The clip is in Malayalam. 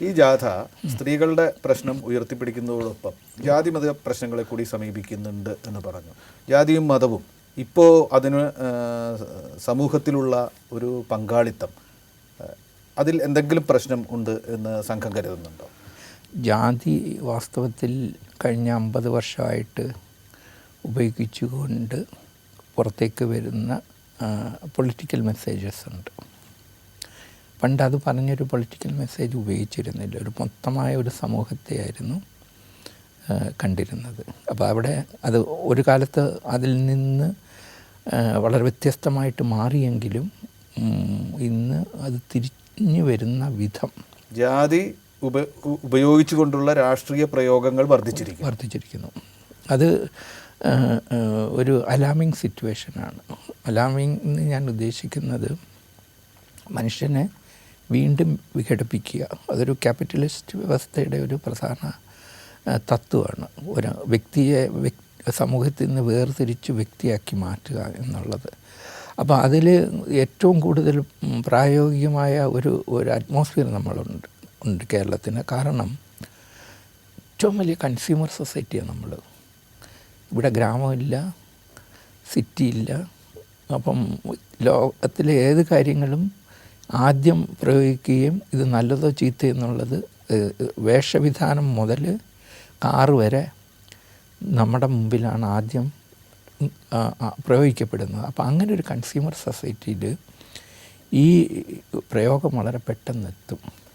ഈ ജാഥ സ്ത്രീകളുടെ പ്രശ്നം ഉയർത്തിപ്പിടിക്കുന്നതോടൊപ്പം ജാതിമത പ്രശ്നങ്ങളെ കൂടി സമീപിക്കുന്നുണ്ട് എന്ന് പറഞ്ഞു. ജാതിയും മതവും ഇപ്പോൾ അതിന് സമൂഹത്തിലുള്ള ഒരു പങ്കാളിത്തം, അതിൽ എന്തെങ്കിലും പ്രശ്നം ഉണ്ട് എന്ന് സംഘം കരുതുന്നുണ്ടോ? ജാതി വാസ്തവത്തിൽ കഴിഞ്ഞ 50 വർഷമായിട്ട് ഉപയോഗിച്ചുകൊണ്ട് പുറത്തേക്ക് വരുന്ന പൊളിറ്റിക്കൽ മെസ്സേജസ് ഉണ്ട്. പണ്ട് അത് പറഞ്ഞൊരു പൊളിറ്റിക്കൽ മെസ്സേജ് ഉപയോഗിച്ചിരുന്നില്ല. ഒരു മൊത്തമായ ഒരു സമൂഹത്തെയായിരുന്നു കണ്ടിരുന്നത്. അപ്പോൾ അവിടെ അത് ഒരു കാലത്ത് അതിൽ നിന്ന് വളരെ വ്യത്യസ്തമായിട്ട് മാറിയെങ്കിലും ഇന്ന് അത് തിരിഞ്ഞു വരുന്ന വിധം ജാതി ഉപയോഗിച്ചുകൊണ്ടുള്ള രാഷ്ട്രീയ പ്രയോഗങ്ങൾ വർദ്ധിച്ചിരിക്കുന്നു. അത് ഒരു അലാമിങ് സിറ്റുവേഷനാണ്. അലാമിങ് എന്ന് ഞാൻ ഉദ്ദേശിക്കുന്നത് മനുഷ്യനെ വീണ്ടും വിഘടിപ്പിക്കുക. അതൊരു ക്യാപിറ്റലിസ്റ്റ് വ്യവസ്ഥയുടെ ഒരു പ്രധാന തത്വമാണ്. ഒരു വ്യക്തിയെ സമൂഹത്തിൽ നിന്ന് വേർതിരിച്ച് വ്യക്തിയാക്കി മാറ്റുക എന്നുള്ളത്. അപ്പോൾ അതിൽ ഏറ്റവും കൂടുതൽ പ്രായോഗികമായ ഒരു അറ്റ്മോസ്ഫിയർ ഉണ്ട് കേരളത്തിന്. കാരണം ഏറ്റവും വലിയ കൺസ്യൂമർ സൊസൈറ്റിയാണ് നമ്മൾ. ഇവിടെ ഗ്രാമമില്ല, സിറ്റിയില്ല. അപ്പം ലോകത്തിലെ ഏത് കാര്യങ്ങളും ആദ്യം പ്രയോഗിക്കുകയും ഇത് നല്ലതോ ചീത്തയോ എന്നുള്ളത് വേഷവിധാനം മുതൽ കാറ് വരെ നമ്മുടെ മുമ്പിലാണ് ആദ്യം പ്രയോഗിക്കപ്പെടുന്നത്. അപ്പോൾ അങ്ങനെ ഒരു കൺസ്യൂമർ സൊസൈറ്റിയിൽ ഈ പ്രയോഗം വളരെ പെട്ടെന്ന് എത്തും.